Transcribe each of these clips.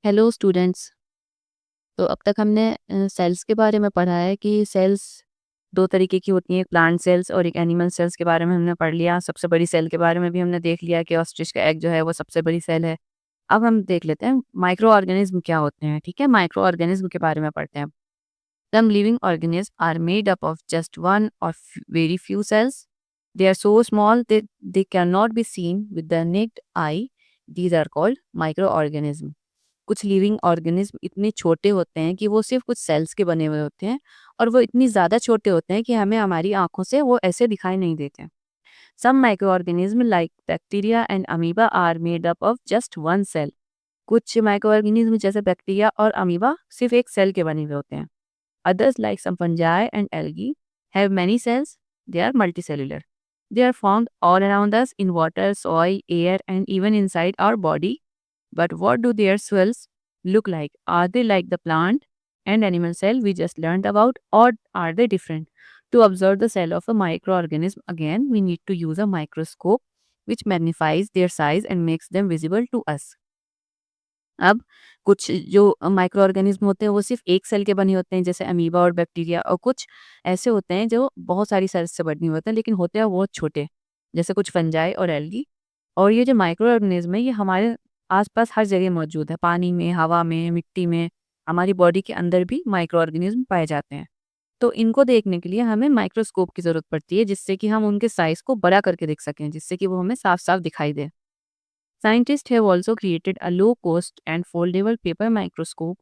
Hello students. तो अब तक हमने सेल्स के बारे में पढ़ा है कि सेल्स दो तरीके की होती हैं, एक प्लांट सेल्स और एक एनिमल सेल्स के बारे में हमने पढ़ लिया। सबसे बड़ी सेल के बारे में भी हमने देख लिया कि ऑस्ट्रिच का एग जो है वो सबसे बड़ी सेल है। अब हम देख लेते हैं माइक्रो ऑर्गेनिज्म क्या होते हैं। ठीक है, माइक्रो ऑर्गेनिज्म के बारे में पढ़ते हैं। Some living organism are made up of just one और very few cells. They are so small that they can not be seen with the naked eye. These are called micro organism. कुछ living organism इतने छोटे होते हैं कि वो सिर्फ कुछ सेल्स के बने हुए होते हैं, और वो इतनी ज़्यादा छोटे होते हैं कि हमें हमारी आंखों से वो ऐसे दिखाई नहीं देते। Some microorganism like bacteria and amoeba are made up of just one cell. कुछ माइक्रो ऑर्गेनिज्म जैसे बैक्टीरिया और अमीबा सिर्फ एक सेल के बने हुए होते हैं। Others like some fungi and algae have many cells. They are multicellular. They are found all around us in water, soil, air, and even inside our body. But what do their cells look like? Are they like the plant and animal cell we just learned about, or are they different? To observe the cell of a microorganism, again, we need to use a microscope which magnifies their size and makes them visible to us. अब कुछ जो micro organism होते हैं वो सिर्फ एक cell के बने होते हैं, जैसे अमीबा और बैक्टीरिया, और कुछ ऐसे होते हैं जो बहुत सारी सेल्स से बने होते हैं लेकिन होते हैं बहुत छोटे, जैसे कुछ फंजाई और एल्गी। और ये जो माइक्रो ऑर्गेनिज्म है ये हमारे आसपास हर जगह मौजूद है, पानी में, हवा में, मिट्टी में, हमारी बॉडी के अंदर भी माइक्रो ऑर्गेनिज्म पाए जाते हैं। तो इनको देखने के लिए हमें माइक्रोस्कोप की जरूरत पड़ती है, जिससे कि हम उनके साइज को बड़ा करके देख सकें, जिससे कि वो हमें साफ साफ दिखाई दे। Scientists have also created a low-cost and foldable paper microscope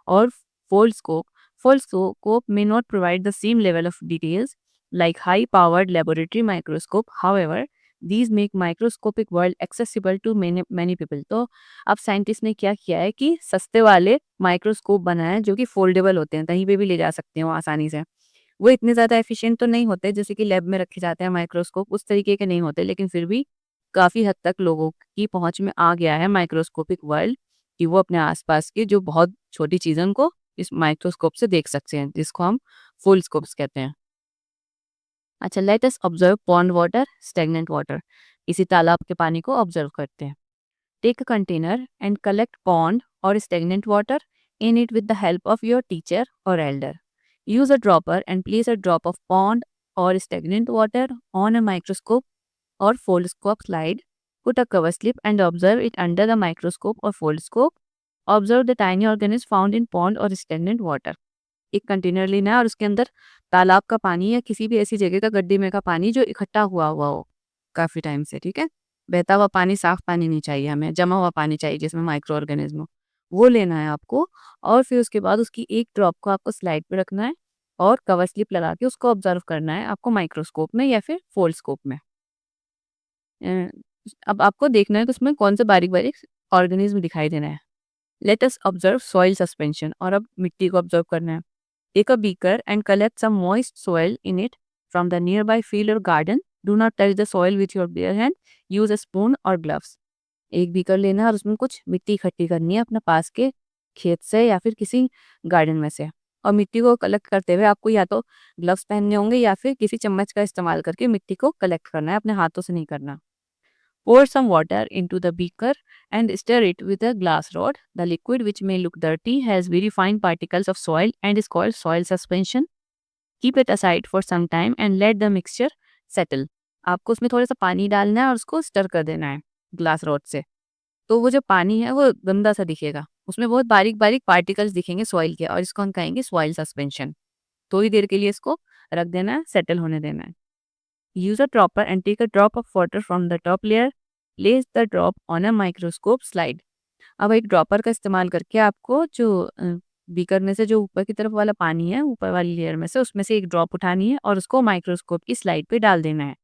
or foldscope. Foldscope may not provide the same level of details like high-powered laboratory microscope. However, these make microscopic world accessible to many people. तो अब scientist ने क्या किया है कि सस्ते वाले microscope बनाए हैं जो कि फोल्डेबल होते हैं, कहीं पे भी ले जा सकते हैं वो आसानी से। वो इतने ज़्यादा एफिशिएंट तो नहीं होते जैसे कि लैब में रखे जाते हैं माइक्रोस्कोप, उस तरीके के नहीं होते, लेकिन फिर भी काफ़ी हद तक लोगों की पहुँच में आ गया है माइक्रोस्कोपिक वर्ल्ड, कि वो अपने आसपास की जो बहुत छोटी चीज़ों को इस माइक्रोस्कोप से देख सकते हैं, जिसको हम फुल-स्कोप्स कहते हैं। अच्छा, let us observe pond water, stagnant water. इसी तालाब के पानी को ऑब्जर्व करते हैं। Take a container and collect pond और stagnant water in it with the help of your teacher or elder. Use a dropper and place a drop of pond or stagnant water on a microscope or foldscope slide. Put a cover slip and observe it under the microscope or foldscope. Observe the tiny organisms found in pond or stagnant water. एक container लेना है और उसके अंदर तालाब का पानी या किसी भी ऐसी जगह का गड्ढे में का पानी जो इकट्ठा हुआ हुआ हो काफी टाइम से, ठीक है। बहता हुआ पानी, साफ पानी नहीं चाहिए हमें, जमा हुआ पानी चाहिए जिसमें माइक्रो ऑर्गेनिज्म हो, वो लेना है आपको। और फिर उसके बाद उसकी एक ड्रॉप को आपको स्लाइड पे रखना है और कवर स्लिप लगा के उसको ऑब्जर्व करना है आपको माइक्रोस्कोप में या फिर फोल्डस्कोप में। अ, अब आपको देखना है कि उसमें कौन से बारीक बारीक ऑर्गेनिज्म दिखाई दे रहे हैं। Let us observe soil suspension, और अब मिट्टी को ऑब्जर्व करना है। Take a beaker and collect some moist soil in it from the nearby field और garden. Do not touch the soil with your bare hand. Use a spoon और gloves. एक beaker लेना है और उसमें कुछ मिट्टी इकट्ठी करनी है अपने पास के खेत से या फिर किसी गार्डन में से। और मिट्टी को कलेक्ट करते हुए आपको या तो ग्लव्स पहनने होंगे या फिर किसी चम्मच का इस्तेमाल करके मिट्टी को कलेक्ट करना है, अपने हाथों से नहीं करना। Pour some water into the beaker and stir it with a glass rod. The liquid, which may look dirty, has very fine particles of soil and is called soil suspension. Keep it aside for some time and let the mixture settle. आपको उसमें थोड़ा सा पानी डालना है और उसको stir कर देना है ग्लास रॉड से। तो वो जो पानी है वो गंदा सा दिखेगा, उसमें बहुत बारीक बारीक पार्टिकल्स दिखेंगे सॉइल के, और इसको हम कहेंगे सॉइल सस्पेंशन। थोड़ी देर के लिए इसको रख देना है, सेटल होने देना है। Use a dropper and take a drop of water from the top layer. Place the drop on a microscope slide. अब एक ड्रॉपर का इस्तेमाल करके आपको जो बीकर में से जो ऊपर की तरफ वाला पानी है, ऊपर वाली लेयर में से, उसमें से एक ड्रॉप उठानी है और उसको माइक्रोस्कोप की स्लाइड पे डाल देना है।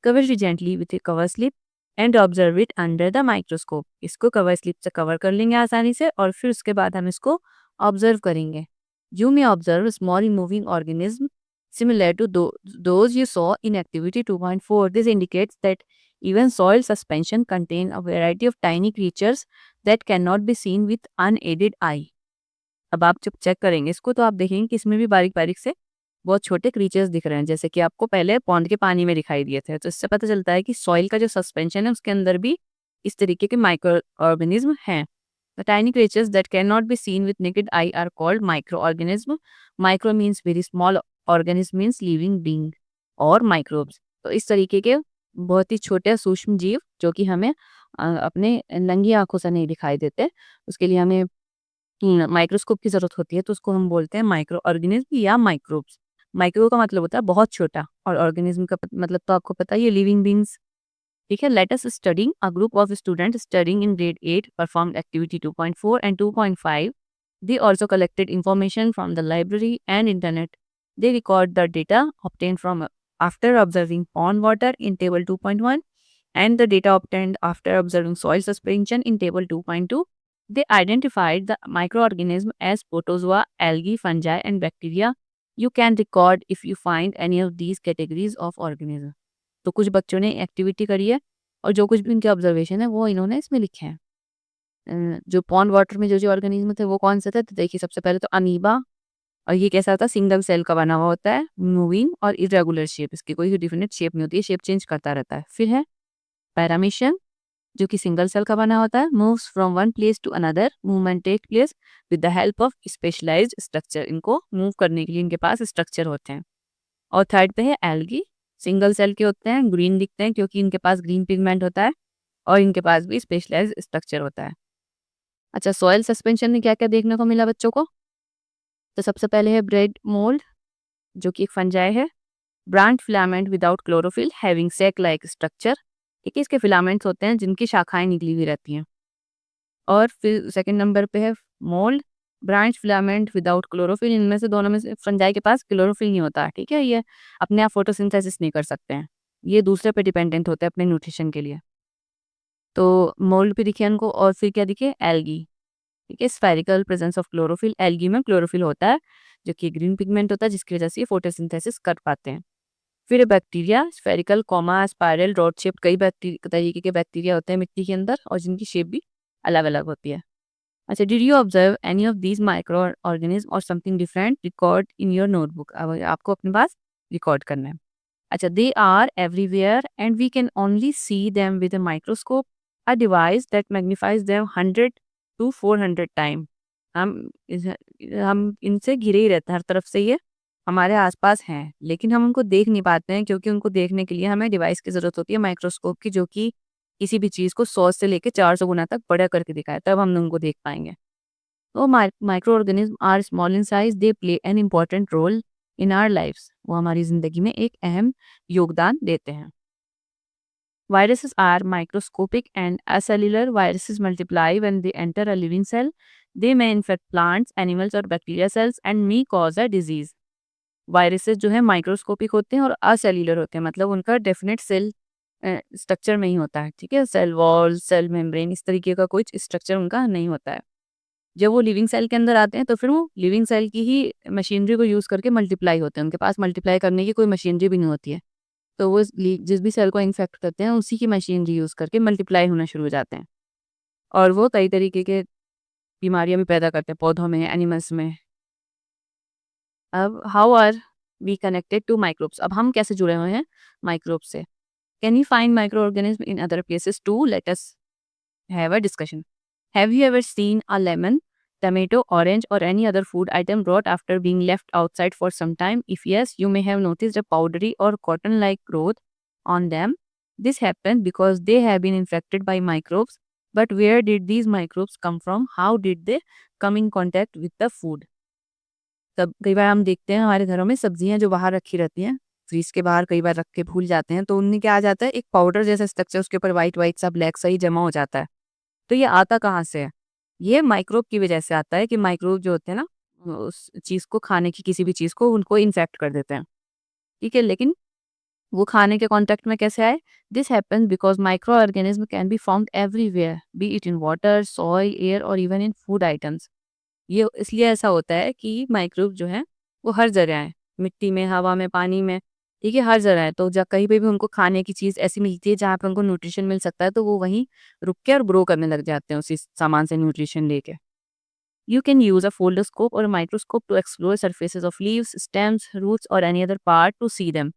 Cover it gently with A cover slip and observe it under the microscope. इसको कवर स्लिप से कवर कर लेंगे आसानी से और फिर उसके बाद हम इसको ऑब्जर्व करेंगे। You may observe small moving organism similar to those you saw in activity 2.4. This indicates that even soil suspension contain a variety of tiny creatures that cannot be seen with unaided eye. अब आप जब check करेंगे इसको तो आप देखेंगे कि इसमें भी बारीक बारीक से बहुत छोटे क्रीचर्स दिख रहे हैं, जैसे कि आपको पहले पॉन्ड के पानी में दिखाई दिए थे। तो इससे पता चलता है कि सॉइल का जो सस्पेंशन है उसके अंदर भी इस तरीके के माइक्रो ऑर्गेनिज्म हैं। The tiny creatures that cannot be seen with naked eye are called microorganism. Micro means very small, organism means living being और microbes. तो इस तरीके के बहुत ही छोटे सूक्ष्म जीव जो कि हमें अपने नंगी आंखों से नहीं दिखाई देते, उसके लिए हमें माइक्रोस्कोप की जरूरत होती है, तो उसको हम बोलते हैं माइक्रो ऑर्गेनिज्म या माइक्रोब्स। माइक्रो का मतलब होता है बहुत छोटा और ऑर्गेनिज्म का मतलब तो आपको पता ही है, लिविंग बींग्स। ठीक है, let us studying a group of student studying in grade 8 performed activity 2.4 and 2.5. They also collected information from the library and internet. They record the data obtained from after observing pond water in table 2.1 and the data obtained after observing soil suspension in table 2.2. They identified the microorganism as protozoa, algae, fungi, and bacteria. You can record if you find any of these categories of organism. तो कुछ बच्चों ने activity करी है और जो कुछ भी उनके ऑब्जर्वेशन है वो इन्होंने इसमें लिखे हैं। जो पॉन्ड वाटर में जो जो ऑर्गेनिज्म थे वो कौन से थे, तो देखिए सबसे पहले तो अमीबा, और ये कैसा होता है, सिंगल सेल का बना हुआ होता है, मूविंग और इरेगुलर शेप, इसकी कोई डिफिनेट शेप नहीं होती है, शेप चेंज करता रहता है। फिर है पैरामीशियन जो कि सिंगल सेल का बना होता है, moves from one place to another, movement take place with the help of specialized structure, इनको मूव करने के लिए इनके पास स्ट्रक्चर होते हैं। और थर्ड पे है एल्गी, सिंगल सेल के होते हैं, ग्रीन दिखते हैं क्योंकि इनके पास ग्रीन पिगमेंट होता है और इनके पास भी स्पेशलाइज्ड स्ट्रक्चर होता है। अच्छा, सॉइल सस्पेंशन में क्या क्या देखने को मिला बच्चों को, तो सबसे पहले है ब्रेड मोल्ड जो कि एक फंजाई है, branch filament without chlorophyll having sac like structure, ठीक है, इसके फिलामेंट्स होते हैं जिनकी शाखाएं निकली हुई रहती हैं। और फिर सेकंड नंबर पे है mould, branch filament without chlorophyll, इनमें से दोनों में से फंजाई के पास क्लोरोफिल नहीं होता, ठीक है, ये अपने आप फोटोसिंथेसिस नहीं कर सकते हैं, ये दूसरे पे डिपेंडेंट होते हैं अपने न्यूट्रिशन के लिए। तो मोल्ड पे दिखे उनको, और फिर क्या दिखे, एल्गी, ठीक है, spherical presence of chlorophyll, algae में क्लोरोफिल होता है जो कि ग्रीन पिगमेंट होता है जिसकी वजह से ये फोटोसिंथेसिस कर पाते हैं। फिर bacteria, spherical, comma, spiral, rod shape, कई तरीके के बैक्टीरिया होते हैं मिट्टी के अंदर और जिनकी शेप भी अलग अलग होती है। अच्छा, did you observe any of these micro organism और something different, record in your notebook, अब आपको अपने पास रिकॉर्ड करना है। अच्छा, they are everywhere and we can only see them with a microscope, a device that magnifies them 100 to 400 time. हम इनसे घिरे ही रहते हैं, हर तरफ से ये हमारे आसपास हैं, लेकिन हम उनको देख नहीं पाते हैं क्योंकि उनको देखने के लिए हमें डिवाइस की ज़रूरत होती है, माइक्रोस्कोप की, जो कि किसी भी चीज़ को 100 से लेके 400 गुना तक बड़ा करके दिखाए, तब हम उनको देख पाएंगे। तो microorganism are small in size, they play an important role in our lifes, वो हमारी ज़िंदगी में एक अहम योगदान देते हैं। Viruses are microscopic and acellular. Viruses multiply when they enter a living cell. They may infect plants, animals or bacteria cells and may cause a disease. Viruses जो है माइक्रोस्कोपिक होते हैं और असेल्युलर होते हैं, मतलब उनका डेफिनेट सेल स्ट्रक्चर नहीं होता है, ठीक है, सेल वॉल, सेल मेम्ब्रेन, इस तरीके का कोई स्ट्रक्चर उनका नहीं होता है। जब वो लिविंग सेल के अंदर आते हैं तो फिर वो लिविंग सेल की ही मशीनरी को यूज़ करके मल्टीप्लाई होते हैं, उनके पास मल्टीप्लाई करने की कोई मशीनरी भी नहीं होती है। तो वो जिस भी सेल को इन्फेक्ट करते हैं उसी की मशीनरी यूज़ करके मल्टीप्लाई होना शुरू हो जाते हैं और वो कई तरीके के बीमारियां भी पैदा करते हैं पौधों में, एनिमल्स में। अब how are we connected to microbes, अब हम कैसे जुड़े हुए हैं माइक्रोब से। Can you find microorganism in other places too, let us have a discussion. Have you ever seen a lemon, tomato, orange, or any other food item rot after being left outside for some time? If yes, you may have noticed a powdery or cotton-like growth on them. This happened because they have been infected by microbes. But where did these microbes come from? How did they come in contact with the food? तब कई बार हम देखते हैं हमारे घरों में सब्जियां जो बाहर रखी रहती हैं, फ्रीज के बाहर कई बार रख के भूल जाते हैं, तो उनमें क्या आ जाता है, एक पाउडर जैसा स्ट्रक्चर, उसके ऊपर व्हाइट व्हाइट सा ब्लैक सा ही जमा हो जाता है। तो ये आता कहाँ से है? ये माइक्रोब की वजह से आता है कि माइक्रोब जो होते हैं ना, उस चीज़ को खाने की, किसी भी चीज़ को, उनको इन्फेक्ट कर देते हैं। ठीक है, लेकिन वो खाने के कॉन्टेक्ट में कैसे आए? This happens because micro organism can be found everywhere, B it in water, soil, air और इवन इन फूड आइटम्स। ये इसलिए ऐसा होता है कि माइक्रोब जो है वो हर जगह है, मिट्टी में, हवा में, पानी में, ठीक है, हर जगह है। तो जब कहीं पे भी उनको खाने की चीज़ ऐसी मिलती है जहाँ पे उनको न्यूट्रिशन मिल सकता है, तो वो वहीं रुक के और ग्रो करने लग जाते हैं उसी सामान से न्यूट्रिशन लेके। You can use a foldscope or a microscope to explore surfaces of leaves, stems, roots, or any other part to see them.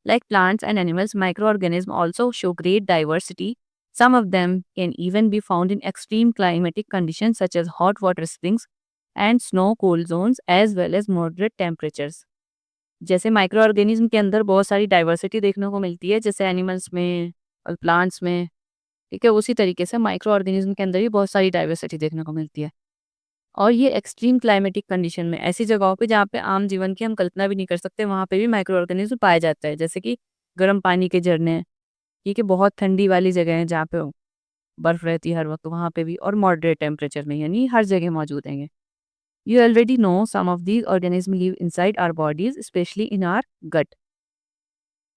Like plants and animals, microorganisms also show great diversity. Some of them can even be found in extreme climatic conditions such as hot water springs and snow cold zones as well as moderate temperatures. जैसे micro organism के अंदर बहुत सारी diversity देखने को मिलती है, जैसे एनिमल्स में और प्लांट्स में, ठीक है? उसी तरीके से माइक्रो ऑर्गेनिज्म के अंदर भी बहुत सारी डाइवर्सिटी देखने को मिलती है। और ये एक्सट्रीम क्लाइमेटिक कंडीशन में, ऐसी जगहों पे जहाँ पे आम जीवन की हम कल्पना भी नहीं कर सकते, वहाँ पे भी माइक्रो ऑर्गेनिज्म पाया जाता है। जैसे कि गर्म पानी के झरने, ठीक है? बहुत ठंडी वाली जगह है जहाँ पे बर्फ रहती है हर वक़्त, वहाँ पे भी, और मॉडरेट टेम्परेचर में, यानी हर जगह मौजूद हैं ये। You already know some of these organisms live inside our bodies, especially in our gut.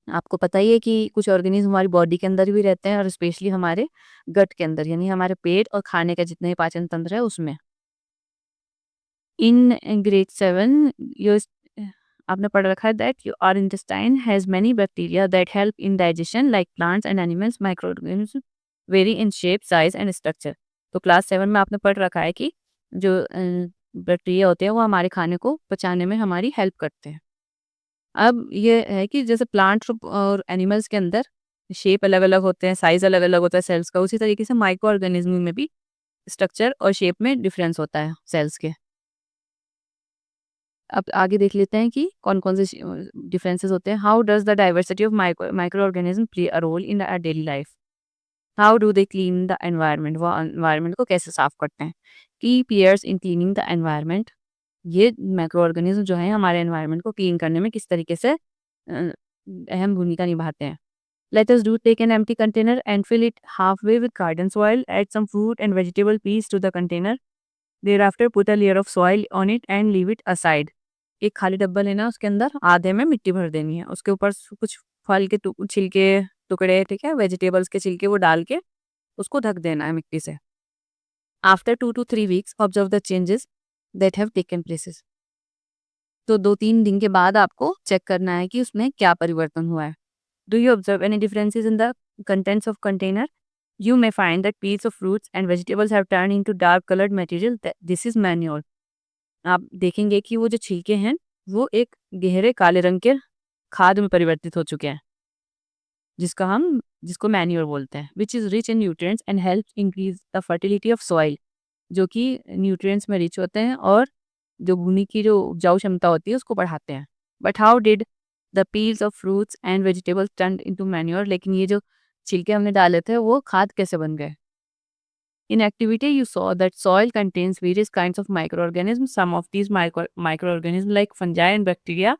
आपको पता ही है कि कुछ ऑर्गेनिज्म हमारी बॉडी के अंदर भी रहते हैं और स्पेशली हमारे गट के अंदर, यानी हमारे पेट और खाने का जितने भी पाचन तंत्र है उसमें। इन ग्रेड 7 यो आपने पढ़ रखा है that our intestine has many bacteria that help in digestion like plants and animals microorganism vary in shape size and structure. तो क्लास 7 में आपने पढ़ रखा है कि जो बैक्टीरिया होते हैं वो हमारे खाने को पचाने में हमारी हेल्प करते हैं। अब ये है कि जैसे प्लांट्स और एनिमल्स के अंदर शेप अलग-अलग होते हैं, साइज़ अलग-अलग होता है सेल्स का, उसी तरीके से माइक्रो ऑर्गेनिज्म में भी स्ट्रक्चर और शेप में डिफरेंस होता है सेल्स के। अब आगे देख लेते हैं कि कौन-कौन से डिफरेंसेस होते हैं। How does the diversity of microorganism play a role in our daily life? How do they clean the environment? वो एनवायरनमेंट को कैसे साफ करते हैं? Key players in cleaning the environment? ये माइक्रो ऑर्गेनिज्म जो है हमारे एनवायरनमेंट को क्लीन करने में किस तरीके से अहम भूमिका निभाते हैं। Let us do take an empty container and fill it halfway with garden soil, add some fruit and vegetable piece to the container, thereafter put a layer of soil on it and leave it aside. एक खाली डब्बा लेना, उसके अंदर आधे में मिट्टी भर देनी है, उसके ऊपर कुछ फल के छिलके टुकड़े, ठीक है, वेजिटेबल्स के छिलके वो डाल के उसको ढक देना है मिट्टी से। After 2 to 3 weeks observe the changes that have taken places. तो 2-3 दिन के बाद आपको चेक करना है कि उसमें क्या परिवर्तन हुआ है। Do you observe any differences in the contents of container? You may find that peels of fruits and vegetables have turned into dark colored material. This is manure. आप देखेंगे कि वो जो छिलके हैं वो एक गहरे काले रंग के खाद में परिवर्तित हो चुके हैं, जिसको मैन्योर बोलते हैं, which is rich in nutrients and help increase the fertility of soil, जो कि न्यूट्रिएंट्स में रिच होते हैं और जो भूमि की जो उपजाऊ क्षमता होती है उसको बढ़ाते हैं। But how did the peels of fruits and vegetables turn into manure? लेकिन ये जो छिलके हमने डाले थे वो खाद कैसे बन गए? In activity, you saw that soil contains various kinds of microorganisms. Some of these microorganisms, like fungi and bacteria,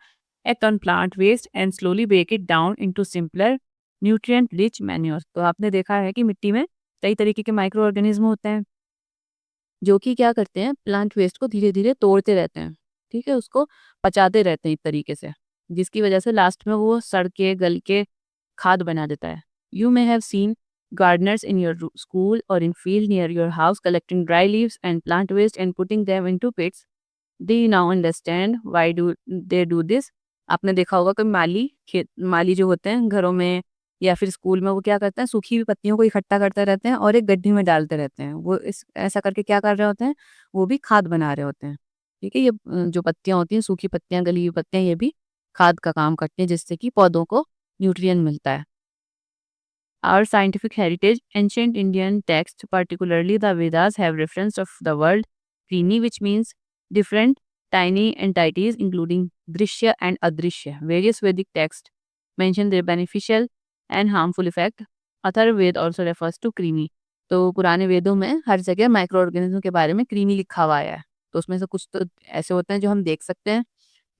act on plant waste and slowly break it down into simpler, nutrient-rich manure. तो आपने देखा है कि मिट्टी में कई तरीके के माइक्रो ऑर्गेनिज्म होते हैं जो कि क्या करते हैं, प्लांट वेस्ट को धीरे धीरे तोड़ते रहते हैं, ठीक है, उसको पचाते रहते हैं एक तरीके से, जिसकी वजह से लास्ट में वो सड़ के गल के खाद बना देता है। You may have seen gardeners in your school or in field near your house collecting dry leaves and plant waste and putting them into pits. Do you now understand why do they do this? आपने देखा होगा कि माली जो होते हैं घरों में या फिर स्कूल में, वो क्या करते हैं, सूखी हुई पत्तियों को इकट्ठा करते रहते हैं और एक गड्ढे में डालते रहते हैं। वो इस ऐसा करके क्या कर रहे होते हैं, वो भी खाद बना रहे होते हैं, ठीक है। ये जो पत्तियां होती हैं, सूखी पत्तियां, गली हुई पत्तियां, ये भी खाद का काम करती हैं, जिससे कि पौधों को न्यूट्रिएंट मिलता है। Our scientific heritage, ancient Indian texts, particularly the Vedas, have reference of the word Trini, which means different tiny entities, including Drishya and Adrishya. Various Vedic texts mention their beneficial and harmful effect. Atharvaved also refers to Krimi. तो पुराने वेदों में हर जगह micro organism के बारे में creamy लिखा हुआ आया है। तो उसमें से कुछ तो ऐसे होते हैं जो हम देख सकते हैं,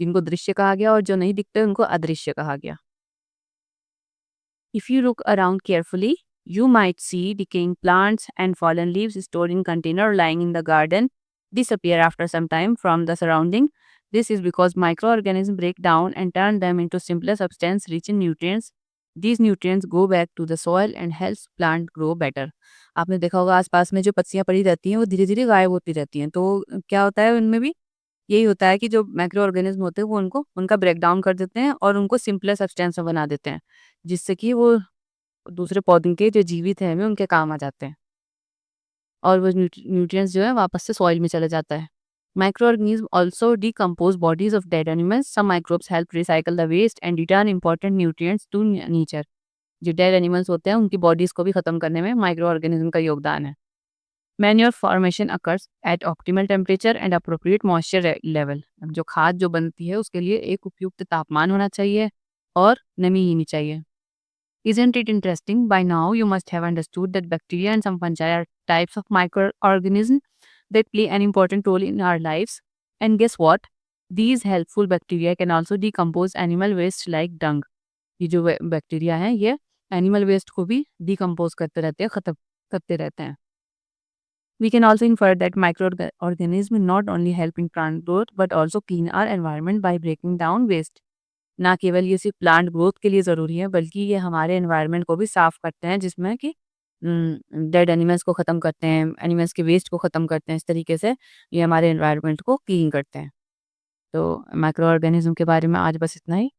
जिनको दृश्य कहा गया, और जो नहीं दिखते उनको अदृश्य कहा गया। If you look around carefully, you might see decaying plants and fallen leaves stored in container lying in the garden disappear after some time from the surrounding. This is because microorganisms break down and turn them into simpler substance rich in nutrients. These nutrients go back to the soil and helps plant grow better. आपने देखा होगा आसपास में जो पत्तियां पड़ी रहती हैं वो धीरे धीरे गायब होती रहती हैं। तो क्या होता है, उनमें भी यही होता है कि जो माइक्रो ऑर्गेनिज्म होते हैं वो उनको उनका ब्रेक डाउन कर देते हैं और उनको सिंपलर सब्सटेंस में बना देते हैं, जिससे कि वो दूसरे पौधों के जो जीवित हैं में उनके काम आ जाते हैं और वो न्यूट्रिएंट्स जो है वापस से सॉइल में चले जाता है। Microorganism also decompose bodies of dead animals. Some microbes help recycle the waste and return important nutrients to nature. जो डेड एनिमल्स होते हैं उनकी बॉडीज़ को भी ख़त्म करने में माइक्रो ऑर्गेनिज़्म का योगदान है। Manure formation occurs at optimal temperature and appropriate moisture level. अब जो खाद जो बनती है उसके लिए एक उपयुक्त तापमान होना चाहिए और नमी होनी चाहिए। Isn't it interesting? By now, you must have understood that bacteria and some fungi are types of microorganisms that play an important role in our lives. And guess what? These helpful bacteria can also decompose animal waste like dung. ये जो bacteria हैं ये animal waste को भी decompose करते रहते हैं, खत्म करते रहते हैं। We can also infer that microorganisms not only help in plant growth but also clean our environment by breaking down waste. ना केवल ये सिर्फ प्लांट ग्रोथ के लिए ज़रूरी है बल्कि ये हमारे एनवायरनमेंट को भी साफ़ करते हैं जिसमें कि डेड एनिमल्स को ख़त्म करते हैं, एनिमल्स के वेस्ट को ख़त्म करते हैं। इस तरीके से ये हमारे एनवायरनमेंट को क्लीन करते हैं। तो माइक्रो ऑर्गेनिज़्म के बारे में आज बस इतना ही।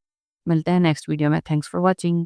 मिलते हैं नेक्स्ट वीडियो में। Thanks for watching.